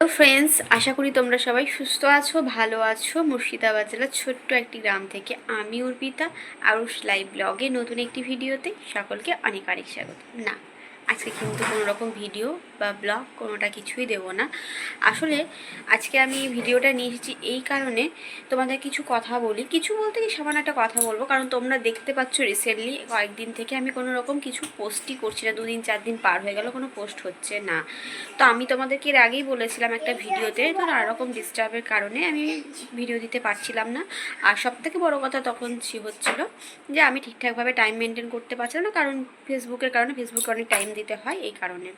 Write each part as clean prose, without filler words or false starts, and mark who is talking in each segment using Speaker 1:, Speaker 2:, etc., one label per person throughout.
Speaker 1: তো ফ্রেন্ডস, আশা করি তোমরা সবাই সুস্থ আছো, ভালো আছো। মুর্শিদাবাদ জেলার ছোট্ট একটি গ্রাম থেকে আমি অর্পিতা আরুষ লাইভ ব্লগে নতুন একটি ভিডিওতে সকলকে অনেক অনেক স্বাগত। না, আজকে কিন্তু কোনো রকম ভিডিও বা ব্লগ কোনোটা কিছুই দেবো না। আসলে আজকে আমি ভিডিওটা নিয়ে এসেছি এই কারণে তোমাদের কিছু কথা বলি, কিছু বলতে কি সামান্য একটা কথা বলবো। কারণ তোমরা দেখতে পাচ্ছ রিসেন্টলি কয়েকদিন থেকে আমি কোনো রকম কিছু পোস্টই করছি না, 2-4 দিন পার হয়ে গেল, কোনো পোস্ট হচ্ছে না। তো আমি তোমাদেরকে এর আগেই বলেছিলাম একটা ভিডিওতে, তো নানা রকম ডিস্টার্বের কারণে আমি ভিডিও দিতে পারছিলাম না। আর সবথেকে বড় কথা তখন হচ্ছিল যে আমি ঠিকঠাকভাবে টাইম মেনটেন করতে পারছিলাম না, কারণ ফেসবুকে অনেক টাইম দিতে হয় এই কারণে।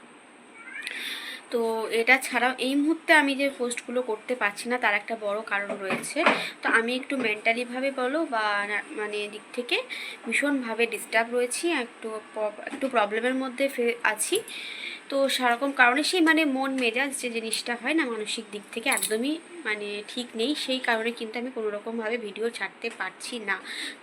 Speaker 1: তো এটা ছাড়াও এই মুহূর্তে আমি যে পোস্টগুলো করতে পারছি না তার একটা বড় কারণ রয়েছে। তো আমি একটু মেন্টালিভাবে বলো বা মানে দিক থেকে ভীষণভাবে ডিস্টার্ব রয়েছি, একটু প্রবলেমের মধ্যে আছি। তো সেরকম কারণে সেই মানে মন মেজাজ যে জিনিসটা হয় না মানসিক দিক থেকে একদমই মানে ঠিক নেই। সেই কারণে কিন্তু আমি কোনো রকমভাবে ভিডিও ছাড়তে পারছি না।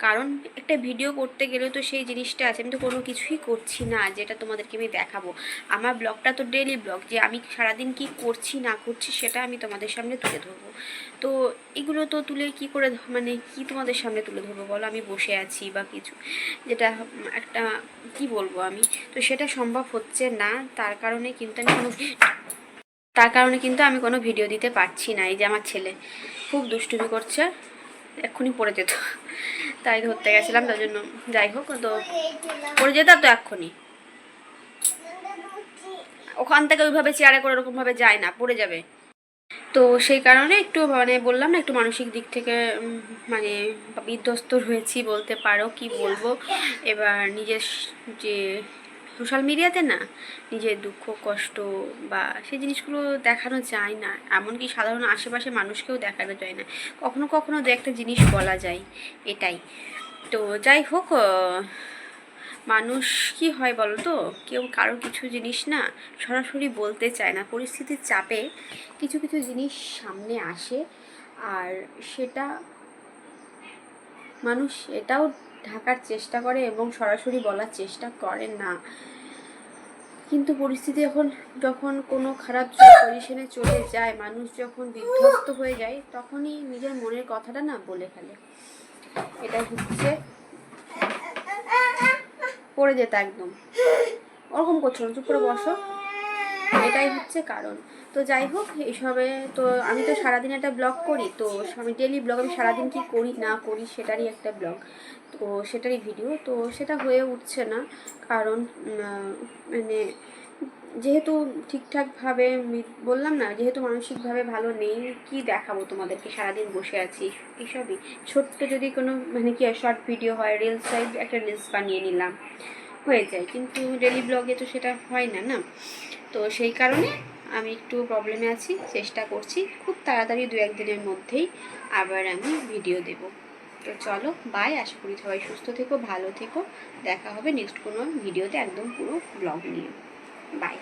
Speaker 1: কারণ একটা ভিডিও করতে গেলে তো সেই জিনিসটা আছে, আমি তো কোনো কিছুই করছি না যেটা তোমাদেরকে আমি দেখাবো। আমার ব্লগটা তো ডেইলি ব্লগ, যে আমি সারাদিন কি করছি না করছি সেটা আমি তোমাদের সামনে তুলে ধরবো। তো এগুলো তো তুলে কি করে মানে কি তোমাদের সামনে তুলে ধরবো বলো? আমি বসে আছি বা কিছু, যেটা একটা কি বলবো আমি, তো সেটা সম্ভব হচ্ছে না। তার কারণে কিন্তু আমি কোনো ভিডিও দিতে পারছি না। এই যে আমার ছেলে খুব দুষ্টুমি করছে, এক্ষুনি পড়ে যেত, তাই ধরতে গেছিলাম, তার জন্য। যাই হোক, তো পড়ে যেতাম তো এক্ষুনি, ওখান থেকে ওইভাবে চেয়ারে করে ওরকমভাবে যায় না, পড়ে যাবে। তো সেই কারণে একটু মানে বললাম না, একটু মানসিক দিক থেকে মানে বিধ্বস্ত হয়েছি বলতে পারো, কি বলবো। এবার নিজের যে সোশ্যাল মিডিয়াতে না নিজের দুঃখ কষ্ট বা সেই জিনিসগুলো দেখানো যায় না, এমনকি সাধারণ আশেপাশে মানুষকেও দেখানো যায় না। কখনো কখনো দু একটা জিনিস বলা যায়, এটাই। তো যাই হোক, মানুষ কি হয় বলো তো, কেউ কারো কিছু জিনিস না সরাসরি বলতে চায় না, পরিস্থিতির চাপে কিছু কিছু জিনিস সামনে আসে। আর সেটা মানুষ এটাও ঢাকার চেষ্টা করে এবং সরাসরি বলার চেষ্টা করে না। কিন্তু পরিস্থিতি যখন কোনো খারাপ পজিশনে চলে যায়, মানুষ যখন বিধ্বস্ত হয়ে যায়, তখনই নিজের মনের কথাটা না বলে ফেলে। এটা হচ্ছে, পড়ে যেত একদম, ওরকম করছো না, চুপ করে বসো, এটাই হচ্ছে কারণ। তো যাই হোক, এইসবে তো আমি তো সারাদিন একটা ব্লগ করি, তো আমি ডেলি ব্লগ, আমি সারাদিন কি করি না করি সেটারই একটা ব্লগ, তো সেটারই ভিডিও, তো সেটা হয়ে উঠছে না। কারণ মানে যেহেতু ঠিকঠাকভাবে বললাম না, যেহেতু মানসিকভাবে ভালো নেই, কি দেখাবো তোমাদেরকে, সারাদিন বসে আছি এসবই। ছোট্ট যদি কোনো মানে কি শর্ট ভিডিও হয়, রিলস টাইপ একটা রিলস বানিয়ে নিলাম, হয়ে যায়, কিন্তু ডেলি ব্লগে তো সেটা হয় না না। তো সেই কারণে আমি একটু প্রবলেমে আছি, চেষ্টা করছি খুব তাড়াতাড়ি 2-1 দিনের মধ্যেই আবার আমি ভিডিও দেব। তো চলো, বাই, আশা করি সবাই সুস্থ থেকো, ভালো থেকো, দেখা হবে নেক্সট কোনো ভিডিওতে একদম পুরো ব্লগ নিয়ে। বাই।